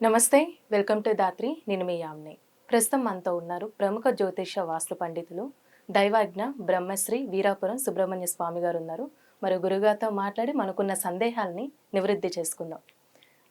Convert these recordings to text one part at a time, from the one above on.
నమస్తే, welcome to Dhatri. నేను మీ యామ్ని. ప్రస్తుతం మనతో ఉన్నారు ప్రముఖ జ్యోతిష వాస్తు పండితులు దైవాజ్ఞ బ్రహ్మశ్రీ వీరాపురం సుబ్రహ్మణ్య స్వామి గారు ఉన్నారు. మరి గురుగారితో మాట్లాడి మనకున్న సందేహాల్ని నివృత్తి చేసుకుందాం.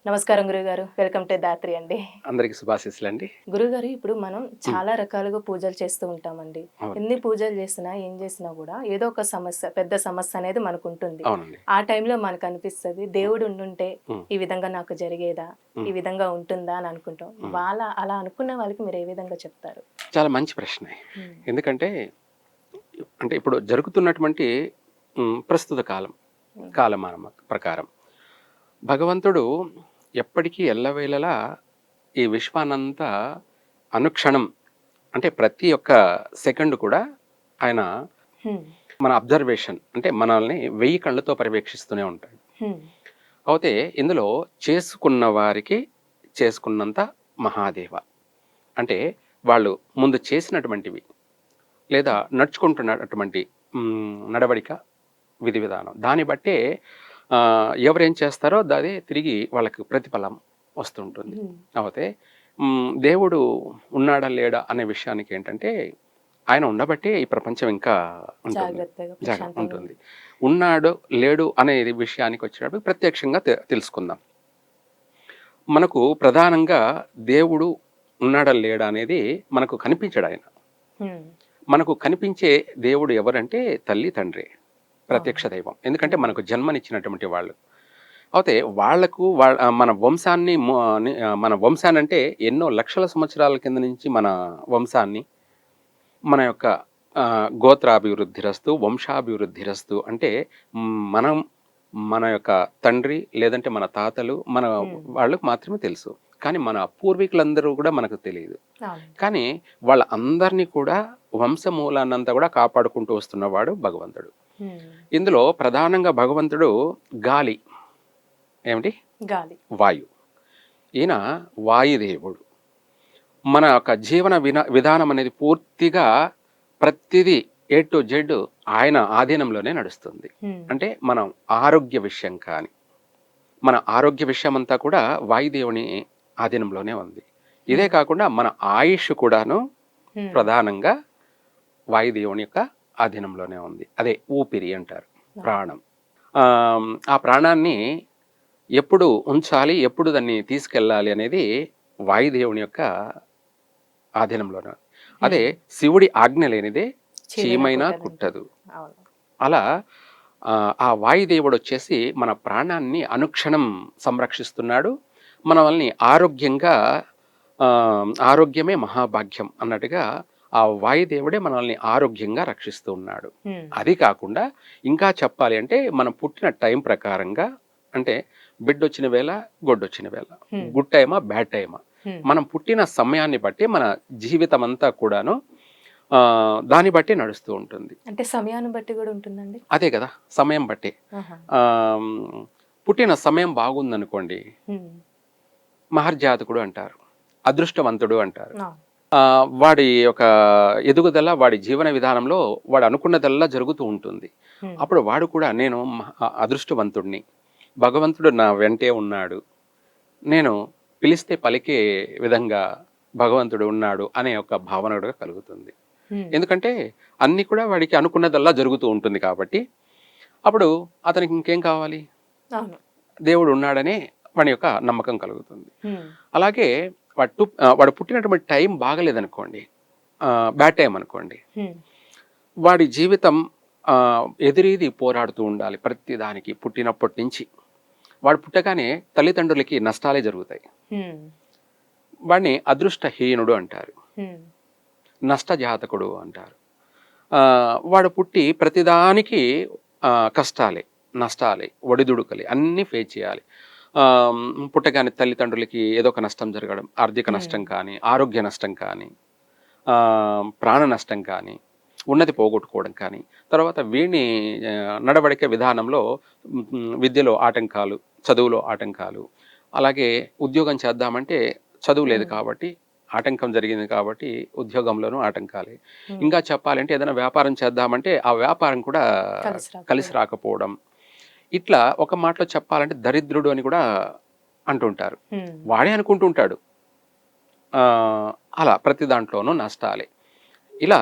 నమస్కారం గురుగారు, వెల్కమ్ టు దాత్రి అండి. అందరికి శుభాశీస్సులు అండి. గురుగారు, ఇప్పుడు మనం చాలా రకాలుగా పూజలు చేస్తూ ఉంటామండి. అవును. ఎన్ని పూజలు చేసినా ఏం చేసినా కూడా ఏదో ఒక సమస్య, పెద్ద సమస్య అనేది మనకు ఉంటుంది. అవునండి. ఆ టైంలో మనకు అనిపిస్తుంది దేవుడు ఉండుంటే ఉమ్, ఈ విధంగా నాకు జరిగేదా, ఉమ్, ఈ విధంగా ఉంటుందా అని అనుకుంటాం. ఉమ్. అలా అనుకున్న వాళ్ళకి మీరు ఏ విధంగా చెప్తారు? చాలా మంచి ప్రశ్న. ఉమ్, ఎందుకంటే ఇప్పుడు జరుగుతున్నటువంటి ప్రస్తుత ఉమ్, కాలమాన ప్రకారం భగవంతుడు ఎప్పటికీ ఎల్లవేళలా ఈ విశ్వానంతా అనుక్షణం అంటే ప్రతి ఒక్క సెకండ్ కూడా ఆయన ఉమ్, మన అబ్జర్వేషన్ అంటే మనల్ని 1000 కళ్ళతో పర్యవేక్షిస్తూనే ఉంటాడు. ఉమ్, అయితే ఇందులో చేసుకున్న వారికి చేసుకున్నంత మహాదేవ అంటే వాళ్ళు ముందు చేసినటువంటివి లేదా నడుచుకుంటున్నటువంటి నడవడిక విధి విధానం దాన్ని బట్టే ఎవరేం చేస్తారో అదే తిరిగి వాళ్ళకి ప్రతిఫలం వస్తుంటుంది. ఉమ్. అయితే దేవుడు ఉన్నాడా లేడా అనే విషయానికి ఏంటంటే ఆయన ఉండబట్టే ఈ ప్రపంచం ఇంకా ఉంటుంది, జాగ్రత్తగా ప్రశాంతంగా ఉంటుంది. ఉన్నాడు లేడు అనే విషయానికి వచ్చినప్పుడు ప్రత్యక్షంగా తెలుసుకుందాం. మనకు ప్రధానంగా దేవుడు ఉన్నాడా లేడా అనేది మనకు కనిపించడు ఆయన. ఉమ్, మనకు కనిపించే దేవుడు ఎవరంటే తల్లి తండ్రి, ప్రత్యక్ష దైవం. ఎందుకంటే మనకు జన్మనిచ్చినటువంటి వాళ్ళు. అయితే వాళ్లకు మన వంశాన్ని అంటే ఎన్నో లక్షల సంవత్సరాల కింద నుంచి మన వంశాన్ని మన యొక్క గోత్రాభివృద్ధి రస్తు వంశాభివృద్ధి రస్తు అంటే మనం మన యొక్క తండ్రి లేదంటే మన తాతలు మన వాళ్ళకు మాత్రమే తెలుసు. కానీ మన పూర్వీకులందరూ కూడా మనకు తెలియదు. కానీ వాళ్ళందరినీ కూడా వంశమూలాన్నంతా కూడా కాపాడుకుంటూ వస్తున్నవాడు భగవంతుడు. ఇందులో ప్రధానంగా భగవంతుడు గాలి, ఏమిటి గాలి, వాయు. ఈయన వాయుదేవుడు. మన యొక్క జీవన విధానం అనేది పూర్తిగా ప్రతిదీ ఏ టు జెడ్ ఆయన ఆధీనంలోనే నడుస్తుంది. అంటే మనం ఆరోగ్య విషయం కానీ మన ఆరోగ్య విషయం అంతా కూడా వాయుదేవుని ఆధీనంలోనే ఉంది. ఇదే కాకుండా మన ఆయుష్ కూడాను ప్రధానంగా వాయుదేవుని యొక్క ఆధీనంలోనే ఉంది. అదే ఊపిరి అంటారు, ప్రాణం. ఆ ప్రాణాన్ని ఎప్పుడు ఉంచాలి, ఎప్పుడు దాన్ని తీసుకెళ్ళాలి అనేది వాయుదేవుని యొక్క ఆధీనంలోనే. అదే శివుడి ఆజ్ఞ లేనిదే చీమైనా కుట్టదు. అలా ఆ వాయుదేవుడు వచ్చేసి మన ప్రాణాన్ని అనుక్షణం సంరక్షిస్తున్నాడు. మనల్ని ఆరోగ్యంగా ఆరోగ్యమే మహాభాగ్యం అన్నట్టుగా ఆ వాయుదేవుడే మనల్ని ఆరోగ్యంగా రక్షిస్తూ ఉన్నాడు. అది కాకుండా ఇంకా చెప్పాలి అంటే మనం పుట్టిన టైం ప్రకారంగా అంటే బిడ్డొచ్చిన వేళ గొడ్డొచ్చిన వేళ, గుడ్ టైమా బ్యాడ్ టైమా, మనం పుట్టిన సమయాన్ని బట్టి మన జీవితం అంతా కూడాను దాన్ని బట్టి నడుస్తూ ఉంటుంది. అంటే సమయాన్ని బట్టి కూడా ఉంటుందండి. అదే కదా, సమయం బట్టి. పుట్టిన సమయం బాగుందనుకోండి మహర్జాతకుడు అంటారు, అదృష్టవంతుడు అంటారు. వాడి యొక్క ఎదుగుదల, వాడి జీవన విధానంలో వాడు అనుకున్నదల్లా జరుగుతూ ఉంటుంది. అప్పుడు వాడు కూడా నేను అదృష్టవంతుడిని, భగవంతుడు నా వెంటే ఉన్నాడు, నేను పిలిస్తే పలికే విధంగా భగవంతుడు ఉన్నాడు అనే ఒక భావన కూడా కలుగుతుంది. ఎందుకంటే అన్ని కూడా వాడికి అనుకున్నదల్లా జరుగుతూ ఉంటుంది కాబట్టి అప్పుడు అతనికి ఇంకేం కావాలి, దేవుడు ఉన్నాడనే వాడి యొక్క నమ్మకం కలుగుతుంది. అలాగే వాడు పుట్టినటువంటి టైం బాగలేదనుకోండి, బ్యాడ్ టైం అనుకోండి, వాడి జీవితం ఎదురీది పోరాడుతూ ఉండాలి ప్రతి దానికి. పుట్టినప్పటి నుంచి వాడు పుట్టగానే తల్లిదండ్రులకి నష్టాలే జరుగుతాయి. వాడిని అదృష్టహీనుడు అంటారు, నష్టజాతకుడు అంటారు. వాడు పుట్టి ప్రతిదానికి కష్టాలే, నష్టాలే, ఒడిదుడుకలే అన్నీ ఫేస్ చేయాలి. పుట్టగానే తల్లిదండ్రులకి ఏదో ఒక నష్టం జరగడం, ఆర్థిక నష్టం కానీ, ఆరోగ్య నష్టం కానీ, ప్రాణ నష్టం కానీ, ఉన్నది పోగొట్టుకోవడం కానీ, తర్వాత వీడిని నడవడిక విధానంలో విద్యలో ఆటంకాలు, చదువులో ఆటంకాలు, అలాగే ఉద్యోగం చేద్దామంటే చదువు లేదు కాబట్టి ఆటంకం జరిగింది కాబట్టి ఉద్యోగంలోనూ ఆటంకాలే. ఇంకా చెప్పాలంటే ఏదైనా వ్యాపారం చేద్దామంటే ఆ వ్యాపారం కూడా కలిసి రాకపోవడం. ఇట్లా ఒక మాటలో చెప్పాలంటే దరిద్రుడు అని కూడా అంటుంటారు. వాడే అనుకుంటుంటాడు. అలా ప్రతి దాంట్లోనూ నష్టాలే. ఇలా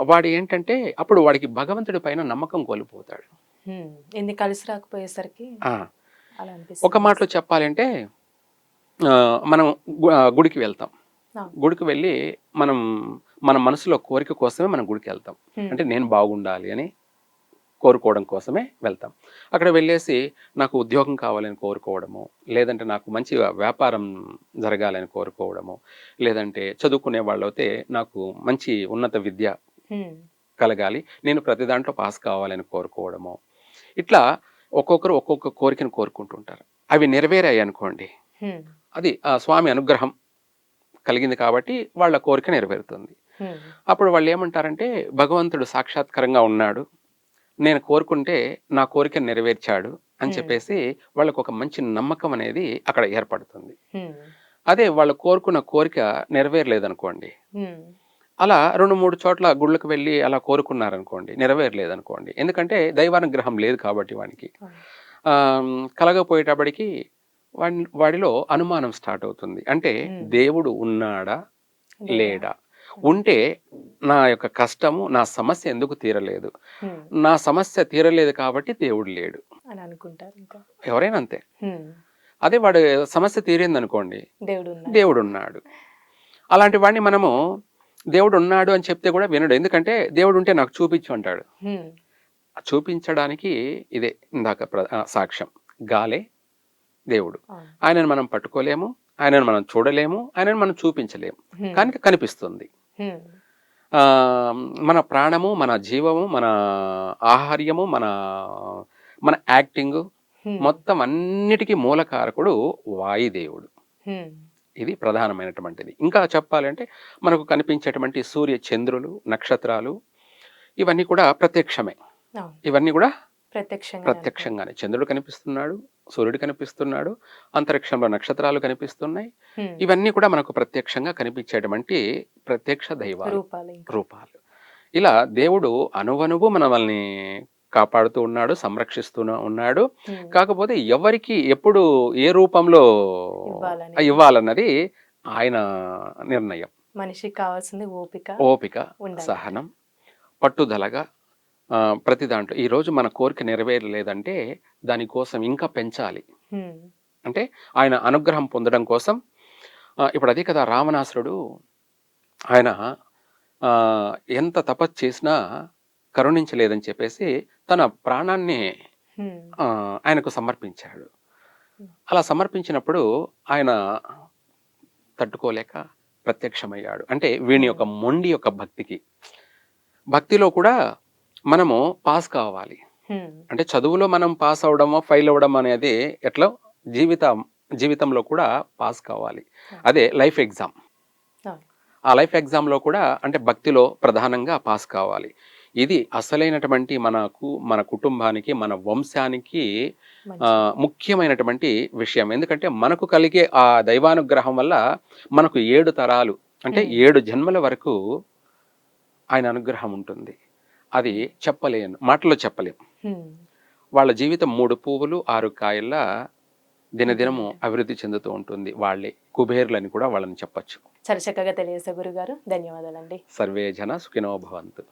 వాడు ఏంటంటే అప్పుడు వాడికి భగవంతుడి పైన నమ్మకం కోల్పోతాడు. ఎన్ని కలిసి రాకపోయేసరికి ఆ, అలా ఒక అనిపిస్తుంది. మాటలో చెప్పాలంటే మనం గుడికి వెళ్తాం. గుడికి వెళ్ళి మనం మన మనసులో కోరిక కోసమే మనం గుడికి వెళ్తాం. అంటే నేను బాగుండాలి అని కోరుకోవడం కోసమే వెళ్తాం. అక్కడ వెళ్ళేసి నాకు ఉద్యోగం కావాలని కోరుకోవడము, లేదంటే నాకు మంచి వ్యాపారం జరగాలని కోరుకోవడము, లేదంటే చదువుకునే వాళ్ళైతే నాకు మంచి ఉన్నత విద్య కలగాలి, నేను ప్రతి దాంట్లో పాస్ కావాలని కోరుకోవడము. ఇట్లా ఒక్కొక్కరు ఒక్కొక్క కోరికను కోరుకుంటుంటారు. అవి నెరవేరాయి అనుకోండి, అది ఆ స్వామి అనుగ్రహం కలిగింది కాబట్టి వాళ్ళ కోరిక నెరవేరుతుంది. అప్పుడు వాళ్ళు ఏమంటారంటే భగవంతుడు సాక్షాత్కారంగా ఉన్నాడు, నేను కోరుకుంటే నా కోరిక నెరవేర్చాడు అని చెప్పేసి వాళ్ళకు ఒక మంచి నమ్మకం అనేది అక్కడ ఏర్పడుతుంది. అదే వాళ్ళు కోరుకున్న కోరిక నెరవేరలేదనుకోండి, అలా 2-3 చోట్ల గుళ్ళకు వెళ్ళి అలా కోరుకున్నారనుకోండి, నెరవేరలేదనుకోండి, ఎందుకంటే దైవానుగ్రహం లేదు కాబట్టి వానికి కలగపోయేటప్పటికి వాడిలో అనుమానం స్టార్ట్ అవుతుంది. అంటే దేవుడు ఉన్నాడా లేడా, ఉంటే నా యొక్క కష్టము నా సమస్య ఎందుకు తీరలేదు, నా సమస్య తీరలేదు కాబట్టి దేవుడు లేడు అని అనుకుంటారు. ఇంకా ఎవరైనా అంతే. అదే వాడు సమస్య తీరింది అనుకోండి, దేవుడు ఉన్నాడు. అలాంటి వాడిని మనము దేవుడు ఉన్నాడు అని చెప్తే కూడా వినడు. ఎందుకంటే దేవుడు ఉంటే నాకు చూపించు అంటాడు. చూపించడానికి ఇదే ఇందాక సాక్ష్యం, గాలే దేవుడు. ఆయనను మనం పట్టుకోలేము, ఆయనను మనం చూడలేము, ఆయనను మనం చూపించలేము, కానీ కనిపిస్తుంది. మన ప్రాణము, మన జీవము, మన ఆహార్యము, మన మన యాక్టింగ్ మొత్తం అన్నిటికీ మూలకారకుడు వాయుదేవుడు. ఇది ప్రధానమైనటువంటిది. ఇంకా చెప్పాలంటే మనకు కనిపించేటువంటి సూర్య చంద్రులు, నక్షత్రాలు ఇవన్నీ కూడా ప్రత్యక్షమే. ఇవన్నీ కూడా ప్రత్యక్షంగానే. చంద్రుడు కనిపిస్తున్నాడు, సూర్యుడు కనిపిస్తున్నాడు, అంతరిక్షంలో నక్షత్రాలు కనిపిస్తున్నాయి. ఇవన్నీ కూడా మనకు ప్రత్యక్షంగా కనిపించేటువంటి ప్రత్యక్ష దైవాలు, రూపాలు. ఇలా దేవుడు అనువనువు మనల్ని కాపాడుతూ ఉన్నాడు, సంరక్షిస్తూ ఉన్నాడు. కాకపోతే ఎవరికి ఎప్పుడు ఏ రూపంలో ఇవ్వాలన్నది ఆయన నిర్ణయం. మనిషికి కావాల్సింది ఓపిక, సహనం, పట్టుదలగా ప్రతి దాంట్లో. ఈరోజు మన కోరిక నెరవేరలేదంటే దానికోసం ఇంకా పెంచాలి. అంటే ఆయన అనుగ్రహం పొందడం కోసం. ఇప్పుడు అదే కదా రావణాసురుడు, ఆయన ఎంత తపస్సు చేసినా కరుణించలేదని చెప్పేసి తన ప్రాణాన్ని ఆయనకు సమర్పించాడు. అలా సమర్పించినప్పుడు ఆయన తట్టుకోలేక ప్రత్యక్షమయ్యాడు. అంటే వీని యొక్క మొండి యొక్క భక్తిలో కూడా మనము పాస్ కావాలి. అంటే చదువులో మనం పాస్ అవడమో ఫెయిల్ అవ్వడం అనేది ఎట్లా జీవితంలో కూడా పాస్ కావాలి. అదే లైఫ్ ఎగ్జామ్. ఆ లైఫ్ ఎగ్జామ్లో కూడా అంటే భక్తిలో ప్రధానంగా పాస్ కావాలి. ఇది అసలైనటువంటి మన కుటుంబానికి, మన వంశానికి ముఖ్యమైనటువంటి విషయం. ఎందుకంటే మనకు కలిగే ఆ దైవానుగ్రహం వల్ల మనకు 7 తరాలు అంటే 7 జన్మల వరకు ఆయన అనుగ్రహం ఉంటుంది. అది చెప్పలేను, మాటలో చెప్పలేం. వాళ్ళ జీవితం 3 పువ్వులు 6 కాయల్లా దినదినము అభివృద్ధి చెందుతూ ఉంటుంది. వాళ్ళే కుబేర్లని కూడా వాళ్ళని చెప్పచ్చు. చాలా చక్కగా తెలియజేశారు గురుగారు. ధన్యవాదాలండి. సర్వే జన సుఖినో భవంతు.